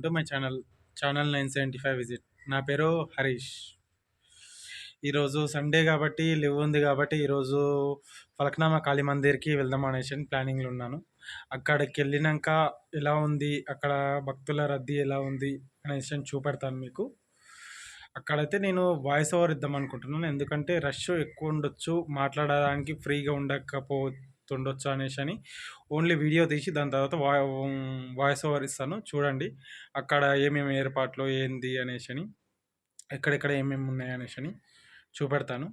To my channel 975 visit. నా పేరు హరీష్. ఈరోజు సండే కాబట్టి లీవ్ ఉంది కాబట్టి ఈరోజు ఫలక్నామా కాళీ మందిర్కి వెళ్దాం అనేసి ప్లానింగ్లో ఉన్నాను. అక్కడికి వెళ్ళినాక ఎలా ఉంది, అక్కడ భక్తుల రద్దీ ఎలా ఉంది అనేసి చూపెడతాను మీకు. అక్కడైతే నేను వాయిస్ ఓవర్ ఇద్దాం అనుకుంటున్నాను, ఎందుకంటే రష్ ఎక్కువ ఉండొచ్చు, మాట్లాడడానికి ఫ్రీగా ఉండకపోతుండొచ్చు అనేసి ఓన్లీ వీడియో తీసి దాని తర్వాత వాయిస్ ఓవర్ ఇస్తాను. చూడండి అక్కడ ఏమేమి ఏర్పాట్లు ఏంది అనేసి, ఎక్కడెక్కడ ఏమేమి ఉన్నాయి అనేసి చూపెడతాను.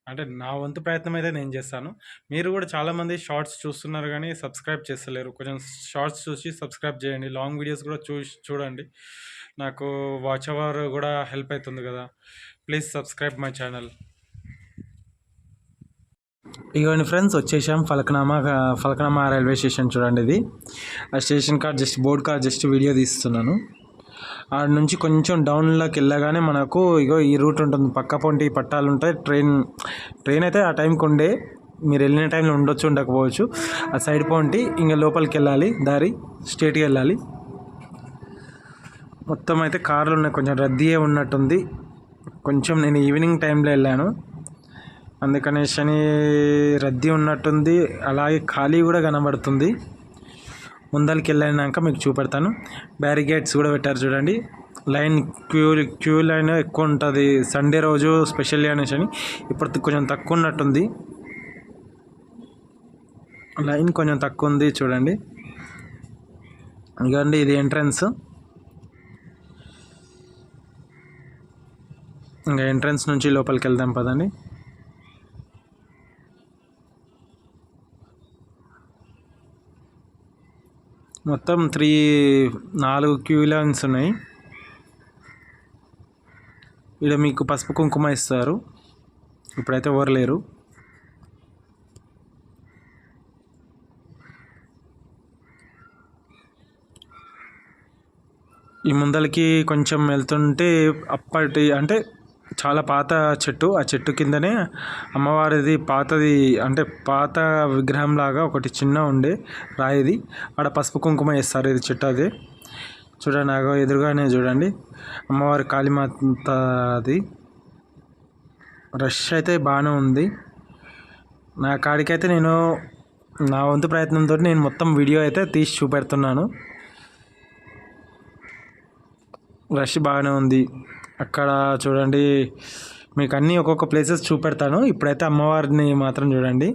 అంటే నా వంతు ప్రయత్నం అయితే నేను చేస్తాను. మీరు కూడా చాలామంది షార్ట్స్ చూస్తున్నారు కానీ సబ్స్క్రైబ్ చేస్తలేరు. కొంచెం షార్ట్స్ చూసి సబ్స్క్రైబ్ చేయండి. లాంగ్ వీడియోస్ కూడా చూడండి, నాకు వాచ్ అవర్ కూడా హెల్ప్ అవుతుంది కదా. Please subscribe my channel. ఇగోండి ఫ్రెండ్స్, వచ్చేసాం ఫలక్నామా రైల్వే స్టేషన్. చూడండి, ఇది ఆ station car just board car just video తీస్తున్నాను. ఆడ నుంచి కొంచెం డౌన్లోకి వెళ్ళగానే మనకు ఇగో ఈ రూట్ ఉంటుంది, పక్క పొంటి పట్టాలు ఉంటాయి. ట్రైన్ అయితే ఆ టైంకి ఉండే, మీరు వెళ్ళిన టైంలో ఉండొచ్చు ఉండకపోవచ్చు. ఆ సైడ్ పొంటి ఇంకా లోపలికి వెళ్ళాలి, దారి స్ట్రేట్గా వెళ్ళాలి. మొత్తం అయితే కార్లు ఉన్నాయి, కొంచెం రద్దీయే ఉన్నట్టుంది. కొంచెం నేను ఈవినింగ్ టైంలో వెళ్ళాను, అందుకనేసి రద్దీ ఉన్నట్టుంది. అలాగే ఖాళీ కూడా కనబడుతుంది. ముందరికి వెళ్ళినాక మీకు చూపెడతాను. బ్యారికేడ్స్ కూడా పెట్టారు చూడండి. లైన్ క్యూ లైన్ ఎక్కువ ఉంటుంది సండే రోజు స్పెషల్లీ అనేసి. ఇప్పుడు కొంచెం తక్కువ ఉన్నట్టుంది, లైన్ కొంచెం తక్కువ ఉంది చూడండి. ఇదిగోండి, ఇది ఎంట్రన్స్. ఇంకా ఎంట్రన్స్ నుంచి లోపలికి వెళ్దాం పదండి. మొత్తం 4 క్యూ లైన్స్ ఉన్నాయి. ఇక్కడ మీకు పసుపు కుంకుమ ఇస్తారు, ఇప్పుడైతే ఎవరు లేరు. ఈ ముందలకి కొంచెం వెళ్తుంటే అప్పటి అంటే చాలా పాత చెట్టు, ఆ చెట్టు కిందనే అమ్మవారిది పాతది అంటే పాత విగ్రహం లాగా ఒకటి చిన్న ఉండే రాయిది, ఆడ పసుపు కుంకుమ వేస్తారు. ఇది చెట్టు అదే చూడండి, ఎదురుగానే చూడండి అమ్మవారి కాళీమాతది. రష్ అయితే బాగానే ఉంది. నా కాడికైతే నేను నా వంతు ప్రయత్నంతో నేను మొత్తం వీడియో అయితే తీసి చూపెడుతున్నాను. రష్ బాగానే ఉంది. అక్కడ చూడండి, మీకు అన్నీ ఒక్కొక్క ప్లేసెస్ చూపెడతాను. ఇప్పుడైతే అమ్మవారిని మాత్రం చూడండి.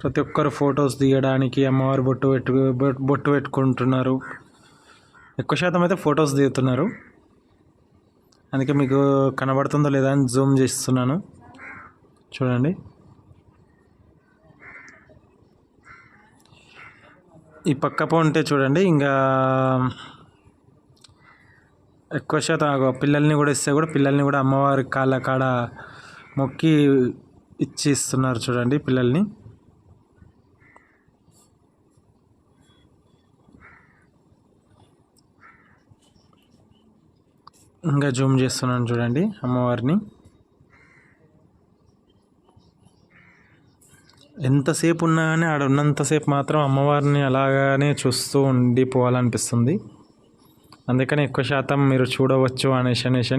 ప్రతి ఒక్కరు ఫొటోస్ తీయడానికి అమ్మవారు బొట్టు పెట్టుకుంటున్నారు. ఎక్కువ శాతం అయితే ఫొటోస్ దిగుతున్నారు, అందుకే మీకు కనబడుతుందో లేదా అని జూమ్ చేస్తున్నాను. చూడండి, ఈ పక్క ఉంటే చూడండి, ఇంకా ఎక్కువ శాతం పిల్లల్ని కూడా ఇస్తే కూడా పిల్లల్ని కూడా అమ్మవారి కాళ్ళ కాడ మొక్కి ఇస్తున్నారు చూడండి పిల్లల్ని. ఇంకా జూమ్ చేస్తున్నాను చూడండి అమ్మవారిని. ఎంతసేపు ఉన్నా కానీ ఆడ ఉన్నంతసేపు మాత్రం అమ్మవారిని అలాగానే చూస్తూ ఉండిపోవాలనిపిస్తుంది. అందుకని ఎక్కువ శాతం మీరు చూడవచ్చు అనేసి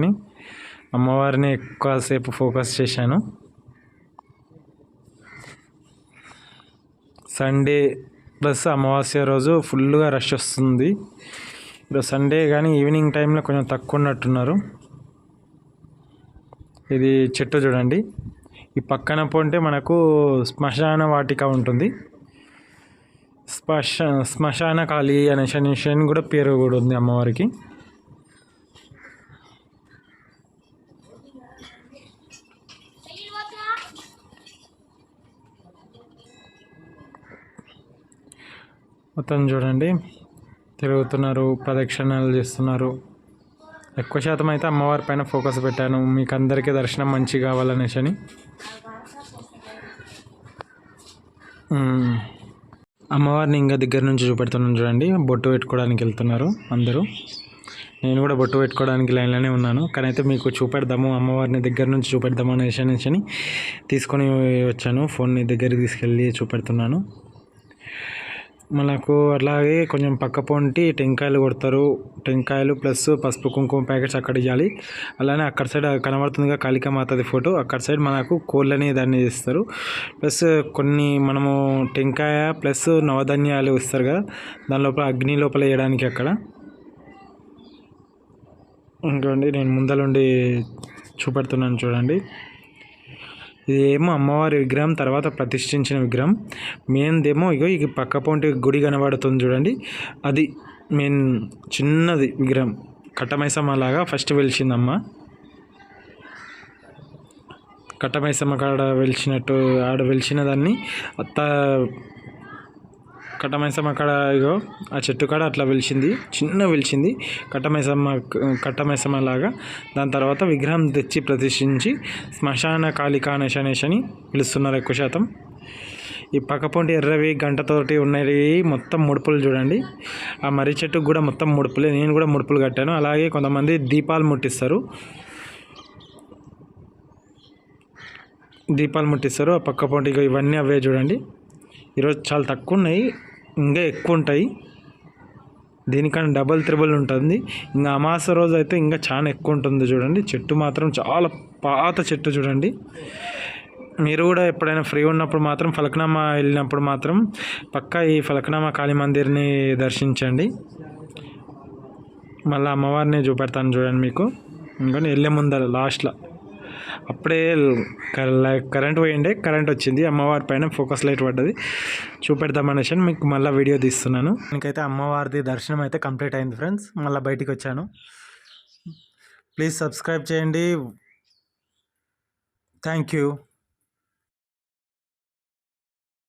అమ్మవారిని ఎక్కువసేపు ఫోకస్ చేశాను. సండే ప్లస్ అమావాస్య రోజు ఫుల్గా రష్ వస్తుంది. ఈరోజు సండే కానీ ఈవినింగ్ టైంలో కొంచెం తక్కువ ఉన్నట్టున్నారు. ఇది చెట్టు చూడండి, ఈ పక్కన పోంటే మనకు శ్మశాన వాటిక ఉంటుంది. శ్మశాన కాళీ అనేసి కూడా పేరు కూడా ఉంది అమ్మవారికి. మొత్తం చూడండి, తిరుగుతున్నారు, ప్రదక్షిణాలు చేస్తున్నారు. ఎక్కువ శాతం అయితే అమ్మవారి పైన ఫోకస్ పెట్టాను, మీకు అందరికీ దర్శనం మంచి కావాలనేసి. అమ్మవారిని ఇంకా దగ్గర నుంచి చూపెడుతున్నాను చూడండి. బొట్టు పెట్టుకోవడానికి వెళ్తున్నారు అందరూ. నేను కూడా బొట్టు పెట్టుకోవడానికి లైన్లోనే ఉన్నాను, కానీ అయితే మీకు చూపెడదాము, అమ్మవారిని దగ్గర నుంచి చూపెడదాము అనేసి తీసుకొని వచ్చాను. ఫోన్ని దగ్గరికి తీసుకెళ్ళి చూపెడుతున్నాను. మనకు అట్లాగే కొంచెం పక్క పొంటి టెంకాయలు కొడతారు. టెంకాయలు ప్లస్ పసుపు కుంకుమ ప్యాకెట్స్ అక్కడ ఇవ్వాలి. అలానే అక్కడ సైడ్ కనబడుతుందిగా కాళికామాతది ఫోటో, అక్కడ సైడ్ మనకు కోళ్ళని దాన్ని ఇస్తారు. ప్లస్ కొన్ని మనము టెంకాయ ప్లస్ నవధాన్యాలు ఇస్తారు కదా, దాని లోపల అగ్ని లోపల వేయడానికి అక్కడ. ఇంకోండి నేను ముందలుండి చూపెడుతున్నాను చూడండి. ఇదేమో అమ్మవారి విగ్రహం, తర్వాత ప్రతిష్ఠించిన విగ్రహం. మెయిన్దేమో ఇగో ఈ పక్క పొంటి గుడి కనబడుతుంది చూడండి, అది మెయిన్ చిన్నది విగ్రహం. కట్టమైసమ్మ లాగా ఫస్ట్ వెలిసిందమ్మ. కట్టమైసమ్మ కాడ వెలిచినట్టు ఆడ వెలిచిన దాన్ని అత్త కట్టమైసమ్మ కాడ ఇగో ఆ చెట్టు కాడ అట్లా వెలిసింది, చిన్న వెలిసింది కట్టమైసమ్మ లాగా. దాని తర్వాత విగ్రహం తెచ్చి ప్రతిష్ఠించి శ్మశాన కాళికానేశ అని పిలుస్తున్నారు ఎక్కువ శాతం. ఈ పక్కపొంటి ఎర్రవి గంటతోటి ఉన్నవి మొత్తం ముడుపులు చూడండి. ఆ మర్రి చెట్టుకు కూడా మొత్తం ముడుపులే, నేను కూడా ముడుపులు కట్టాను. అలాగే కొంతమంది దీపాలు ముట్టిస్తారు. ఆ పక్కపొంటి ఇవన్నీ అవే చూడండి. ఈరోజు చాలా తక్కువ ఉన్నాయి, ఇంకా ఎక్కువ ఉంటాయి. దీనికన్నా డబల్ త్రిబుల్ ఉంటుంది. ఇంకా అమాస రోజు అయితే ఇంకా చాలా ఎక్కువ ఉంటుంది చూడండి. చెట్టు మాత్రం చాలా పాత చెట్టు చూడండి. మీరు కూడా ఎప్పుడైనా ఫ్రీ ఉన్నప్పుడు మాత్రం ఫలక్నామా వెళ్ళినప్పుడు మాత్రం పక్కా ఈ ఫలక్నామా కాళీ మందిర్ని దర్శించండి. మళ్ళీ అమ్మవారిని చూపెడతాను చూడండి మీకు. ఇంకా వెళ్ళే ముందర లాస్ట్లో అప్పుడే కరెంట్ పోయిండే, కరెంట్ వచ్చింది, అమ్మవారి పైన ఫోకస్ లైట్ పడ్డది. చూపెడదామనేసి మీకు మళ్ళీ వీడియో తీస్తున్నాను. ఇంకైతే అమ్మవారిది దర్శనం అయితే కంప్లీట్ అయింది ఫ్రెండ్స్. మళ్ళీ బయటికి వచ్చాను. ప్లీజ్ సబ్స్క్రైబ్ చేయండి. Thank you.